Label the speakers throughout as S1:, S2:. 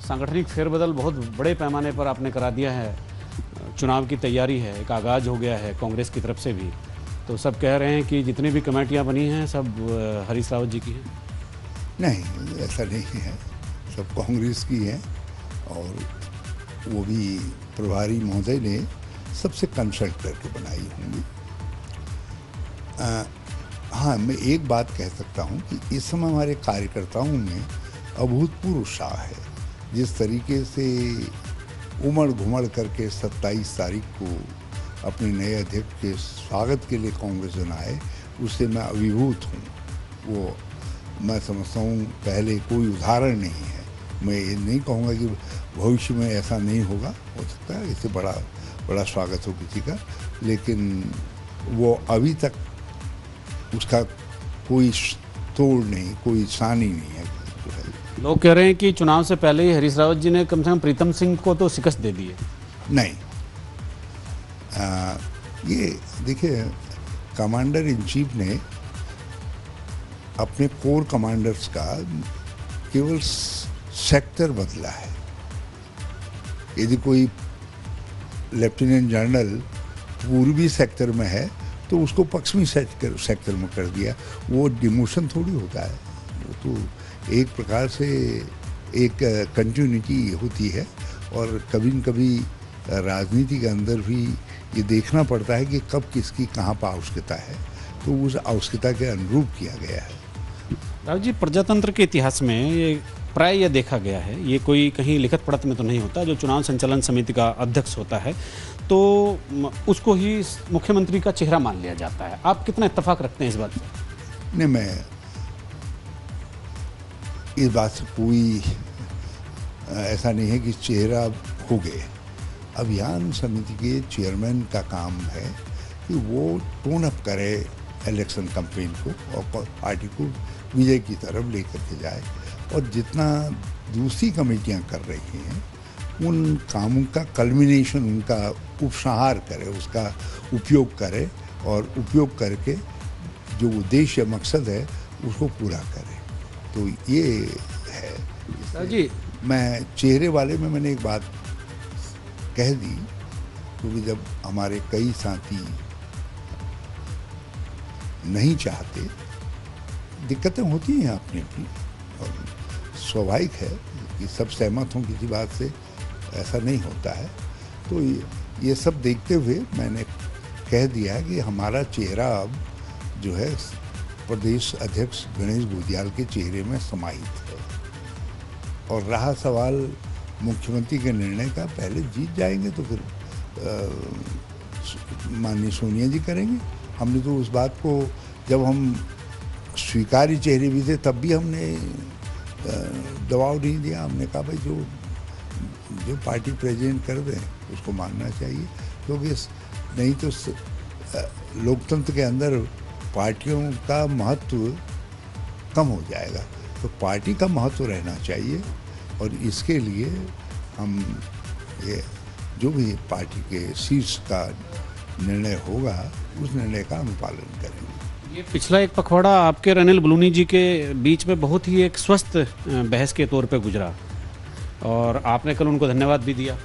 S1: सांगठनिक फेरबदल बहुत बड़े पैमाने पर आपने करा दिया है। चुनाव की तैयारी है, एक आगाज़ हो गया है कांग्रेस की तरफ से भी। तो सब कह रहे हैं कि जितनी भी कमेटियां बनी हैं सब हरीश रावत जी की हैं।
S2: नहीं, ऐसा नहीं है, सब कांग्रेस की है और वो भी प्रभारी महोदय ने सबसे कंसल्ट करके बनाई होंगी। हाँ, मैं एक बात कह सकता हूँ कि इस समय हमारे कार्यकर्ताओं में अभूतपूर्व उत्साह है। जिस तरीके से उमड़ घुमड़ करके 27 तारीख को अपने नए अध्यक्ष के स्वागत के लिए कांग्रेस जन आए, उससे मैं अभिभूत हूँ। वो मैं समझता हूँ पहले कोई उदाहरण नहीं है। मैं ये नहीं कहूँगा कि भविष्य में ऐसा नहीं होगा, हो सकता है इससे बड़ा स्वागत हो किसी का, लेकिन वो अभी तक उसका कोई तोड़ नहीं, कोई सानी नहीं है।
S1: लोग कह रहे हैं कि चुनाव से पहले ही हरीश रावत जी ने कम से कम प्रीतम सिंह को तो शिकस्त दे दी है।
S2: नहीं, ये देखिए, कमांडर इन चीफ ने अपने कोर कमांडर्स का केवल सेक्टर बदला है। यदि कोई लेफ्टिनेंट जनरल पूर्वी सेक्टर में है तो उसको पश्चिमी सेक्टर में कर दिया, वो डिमोशन थोड़ी होता है। वो तो एक प्रकार से एक कंटिन्यूटी होती है और कभी न कभी राजनीति के अंदर भी ये देखना पड़ता है कि कब किसकी कहाँ पर आवश्यकता है, तो उस आवश्यकता के अनुरूप किया गया है।
S1: राव जी, प्रजातंत्र के इतिहास में ये प्राय यह देखा गया है, ये कोई कहीं लिखित पढ़त में तो नहीं होता, जो चुनाव संचालन समिति का अध्यक्ष होता है तो उसको ही मुख्यमंत्री का चेहरा मान लिया जाता है। आप कितना इत्तेफाक रखते हैं इस बात से?
S2: नहीं, मैं इस बात से कोई ऐसा नहीं है कि चेहरा हो गए। अभियान समिति के चेयरमैन का काम है कि वो टोन अप करे इलेक्शन कैंपेन को और पार्टी को विजय की तरफ लेकर के जाए, और जितना दूसरी कमेटियां कर रही हैं उन कामों का कल्मिनेशन, उनका उपसंहार करे, उसका उपयोग करे और उपयोग करके जो उद्देश्य मकसद है उसको पूरा करे। तो ये है
S1: जी।
S2: मैं चेहरे वाले में मैंने एक बात कह दी, क्योंकि जब हमारे कई साथी नहीं चाहते, दिक्कतें होती हैं अपनी अपनी, और स्वाभाविक है कि सब सहमत हों किसी बात से, ऐसा नहीं होता है। तो ये सब देखते हुए मैंने कह दिया है कि हमारा चेहरा अब जो है प्रदेश अध्यक्ष गणेश गोदियाल के चेहरे में समाहित है। और रहा सवाल मुख्यमंत्री के निर्णय का, पहले जीत जाएंगे तो फिर माननीय सोनिया जी करेंगे। हमने तो उस बात को, जब हम स्वीकार्य चेहरे भी थे तब भी हमने दबाव नहीं दिया। हमने कहा भाई जो पार्टी प्रेसिडेंट कर दें उसको मानना चाहिए, क्योंकि नहीं तो लोकतंत्र के अंदर पार्टियों का महत्व कम हो जाएगा। तो पार्टी का महत्व रहना चाहिए, और इसके लिए हम ये जो भी पार्टी के शीर्ष का निर्णय होगा उस निर्णय का अनुपालन करेंगे।
S1: ये पिछला एक पखवाड़ा आपके रनिल बलूनी जी के बीच में बहुत ही एक स्वस्थ बहस के तौर पे गुजरा, और आपने कल उनको धन्यवाद भी दिया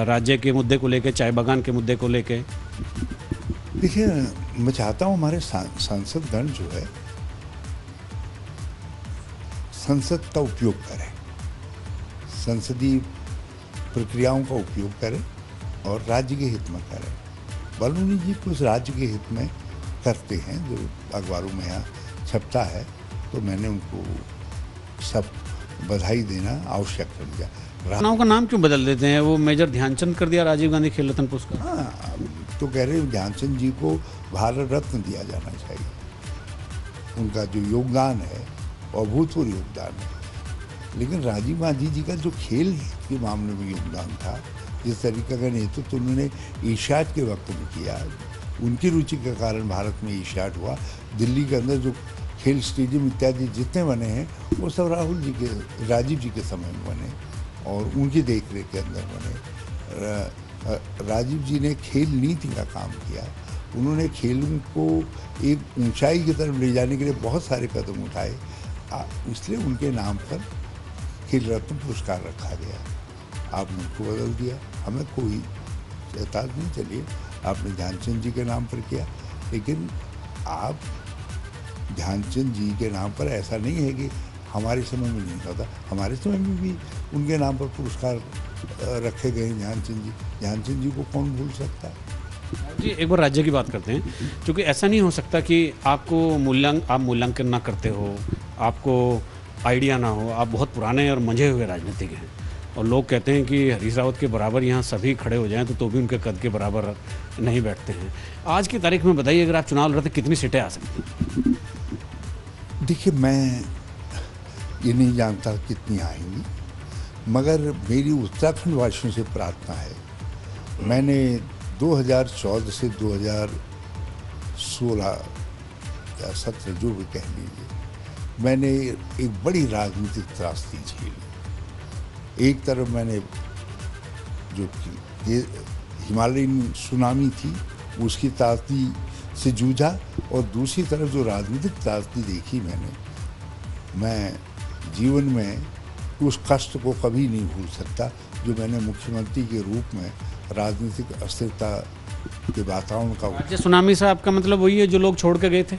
S1: राज्य के मुद्दे को लेके, चाय बागान के मुद्दे को लेके।
S2: देखिए, मैं चाहता हूँ हमारे सांसदगण जो है संसद का उपयोग करें, संसदीय प्रक्रियाओं का उपयोग करें और राज्य के हित में करें। बलूनी जी कुछ राज्य के हित में करते हैं जो अखबारों में यहाँ छपता है, तो मैंने उनको सब बधाई देना आवश्यक समझा।
S1: नाव का नाम क्यों बदल देते हैं? वो मेजर ध्यानचंद कर दिया राजीव गांधी खेल रत्न पुरस्कार।
S2: हाँ, तो कह रहे ध्यानचंद जी को भारत रत्न दिया जाना चाहिए। उनका जो योगदान है अभूतपूर्व योगदान है, लेकिन राजीव गांधी जी का जो खेल के मामले में योगदान था, जिस तरीके का नेतृत्व तो उन्होंने एशियाड के वक्त में किया, उनकी रुचि के कारण भारत में एशियाड हुआ। दिल्ली के अंदर जो खेल स्टेडियम इत्यादि जितने बने हैं वो सब राजीव जी के समय में बने और उनकी देखरेख के अंदर बने। राजीव जी ने खेल नीति का काम किया। उन्होंने खेलों को एक ऊंचाई की तरफ ले जाने के लिए बहुत सारे कदम उठाए, इसलिए उनके नाम पर खेल रत्न पुरस्कार रखा गया, आपने उनको बदल दिया। हमें कोई एतराज नहीं, चलिए आपने ध्यानचंद जी के नाम पर किया, लेकिन आप ध्यानचंद जी के नाम पर ऐसा नहीं है कि हमारे समय में नहीं होता, हमारे समय में भी उनके नाम पर पुरस्कार रखे गए ध्यानचंद जी को कौन भूल सकता है।
S1: जी एक बार राज्य की बात करते हैं, क्योंकि ऐसा नहीं हो सकता कि आपको आप मूल्यांकन ना करते हो, आपको आइडिया ना हो, आप बहुत पुराने और मंझे हुए राजनीतिक हैं और लोग कहते हैं कि हरीश रावत के बराबर यहाँ सभी खड़े हो जाएं तो भी उनके कद के बराबर नहीं बैठते हैं। आज की तारीख में बताइए, अगर आप चुनाव लड़ते कितनी सीटें आ सकती हैं?
S2: देखिए, मैं ये नहीं जानता कितनी आएंगी, मगर मेरी उत्तराखंड वासियों से प्रार्थना है। मैंने 2014 से 2016 या 17 जो भी कह लीजिए, मैंने एक बड़ी राजनीतिक त्रासदी झेली। एक तरफ मैंने जो कि ये हिमालयन सुनामी थी उसकी त्रासदी से जूझा, और दूसरी तरफ जो राजनीतिक त्रासदी देखी मैं जीवन में उस कष्ट को कभी नहीं भूल सकता जो मैंने मुख्यमंत्री के रूप में राजनीतिक अस्थिरता के वातावरण का।
S1: राज्य सुनामी से आपका मतलब वही है जो लोग छोड़ के गए थे?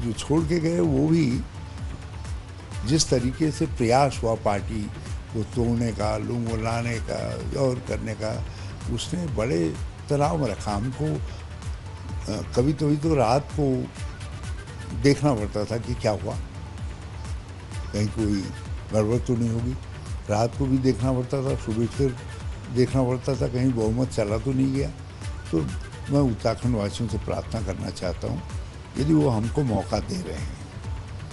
S2: जो छोड़ के गए वो भी जिस तरीके से प्रयास हुआ पार्टी को तोड़ने का, लोगों को लाने का और करने का, उसने बड़े तनाव में रखा हमको। कभी तो रात को देखना पड़ता था कि क्या हुआ, कहीं कोई गड़बड़ तो नहीं होगी। रात को भी देखना पड़ता था, सुबह फिर देखना पड़ता था कहीं बहुमत चला तो नहीं गया। तो मैं उत्तराखंड वासियों से प्रार्थना करना चाहता हूँ, यदि वो हमको मौका दे रहे हैं,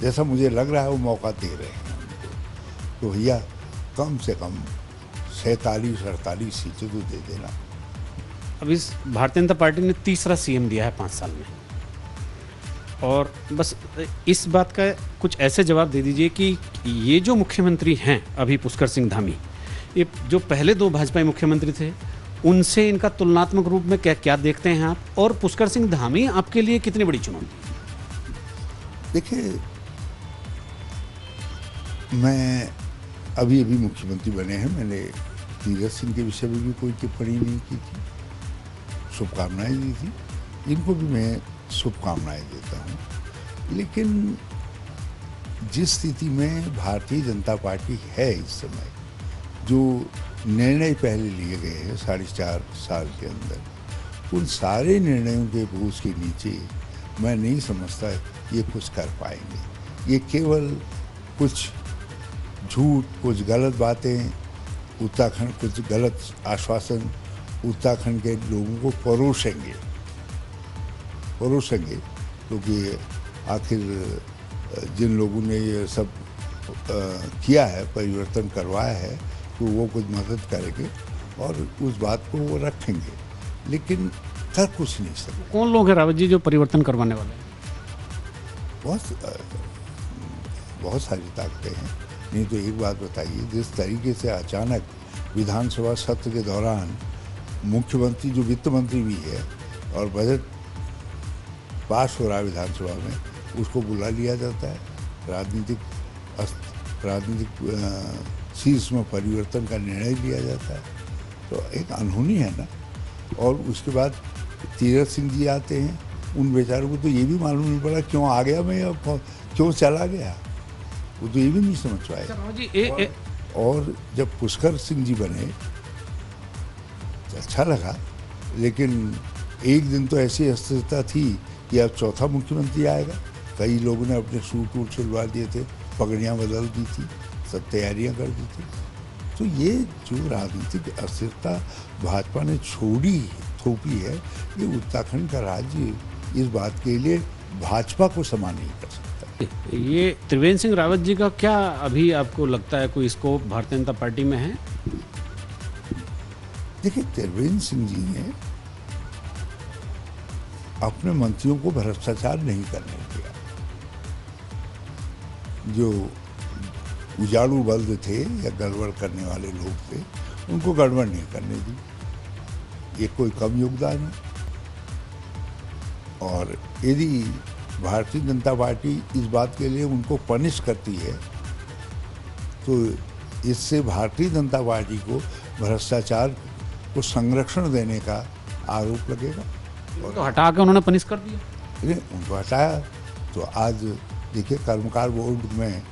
S2: जैसा मुझे लग रहा है वो मौका दे रहे हैं हमको, तो भैया कम से कम 47-48 सीटें तो दे देना।
S1: अब इस भारतीय जनता पार्टी ने तीसरा सीएम दिया है 5 साल में, और बस इस बात का कुछ ऐसे जवाब दे दीजिए कि ये जो मुख्यमंत्री हैं अभी पुष्कर सिंह धामी, ये जो पहले 2 भाजपाई मुख्यमंत्री थे उनसे इनका तुलनात्मक रूप में क्या देखते हैं आप, और पुष्कर सिंह धामी आपके लिए कितनी बड़ी चुनौती?
S2: देखिए, मैं अभी मुख्यमंत्री बने हैं, मैंने तीरथ सिंह के विषय में भी कोई टिप्पणी नहीं की थी, शुभकामनाएं दी थी, इनको भी मैं शुभकामनाएं देता हूँ। लेकिन जिस स्थिति में भारतीय जनता पार्टी है इस समय, जो निर्णय पहले लिए गए हैं 4.5 साल के अंदर, उन सारे निर्णयों के बोझ के नीचे मैं नहीं समझता ये कुछ कर पाएंगे। ये केवल कुछ झूठ, कुछ गलत बातें, उत्तराखंड कुछ गलत आश्वासन उत्तराखंड के लोगों को परोसेंगे, क्योंकि आखिर जिन लोगों ने ये सब किया है, परिवर्तन करवाया है, तो वो कुछ मदद करेंगे और उस बात को वो रखेंगे, लेकिन कर कुछ नहीं सकते।
S1: कौन लोग हैं रावत जी जो परिवर्तन करवाने वाले हैं?
S2: बहुत सारी ताकतें हैं। नहीं तो एक बात बताइए, जिस तरीके से अचानक विधानसभा सत्र के दौरान मुख्यमंत्री जो वित्त मंत्री भी है और बजट पास हो रहा है विधानसभा में, उसको बुला लिया जाता है, राजनीतिक शीर्ष में परिवर्तन का निर्णय लिया जाता है, तो एक अनहोनी है ना। और उसके बाद तीरथ सिंह जी आते हैं, उन बेचारों को तो ये भी मालूम नहीं पड़ा क्यों आ गया मैं और क्यों चला गया, वो तो ये भी नहीं समझ पाए। और जब पुष्कर सिंह जी बने तो अच्छा लगा, लेकिन एक दिन तो ऐसी अस्थिरता थी कि अब चौथा मुख्यमंत्री आएगा। कई लोगों ने अपने सूट वूट सिलवा दिए थे, पगड़ियाँ बदल दी थी, सब तैयारियां कर दी थी। तो ये जो राजनीतिक अस्थिरता भाजपा ने थोपी है, ये उत्तराखंड का राज्य इस बात के लिए भाजपा को समान नहीं कर सकता।
S1: ये त्रिवेंद्र सिंह रावत जी का क्या अभी आपको लगता है कोई स्कोप भारतीय जनता पार्टी में है?
S2: देखिए, त्रिवेंद्र सिंह जी ने अपने मंत्रियों को भ्रष्टाचार नहीं करने दिया। जो उजाड़ू बल्द थे या गड़बड़ करने वाले लोग थे, उनको गड़बड़ नहीं करने दी। ये कोई कम योगदान है। और यदि भारतीय जनता पार्टी इस बात के लिए उनको पनिश करती है, तो इससे भारतीय जनता पार्टी को भ्रष्टाचार को संरक्षण देने का आरोप लगेगा।
S1: तो हटा के उन्होंने पनिश कर दिया।
S2: उनको हटाया तो आज देखिए कर्मकार बोर्ड में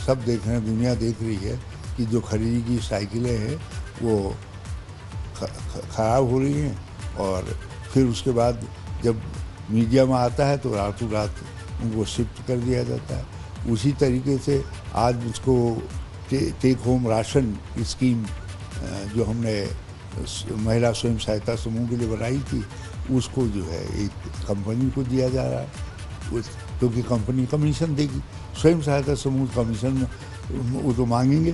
S2: सब देख रहे हैं, दुनिया देख रही है कि जो खरीदी की साइकिलें हैं वो ख़राब हो रही हैं, और फिर उसके बाद जब मीडिया में आता है तो रातों रात उनको शिफ्ट कर दिया जाता है। उसी तरीके से आज उसको टेक होम राशन स्कीम जो हमने महिला स्वयं सहायता समूह के लिए बनाई थी, उसको जो है एक कंपनी को दिया जा रहा है, क्योंकि कंपनी कमीशन देगी। स्वयं सहायता समूह कमीशन वो तो मांगेंगे,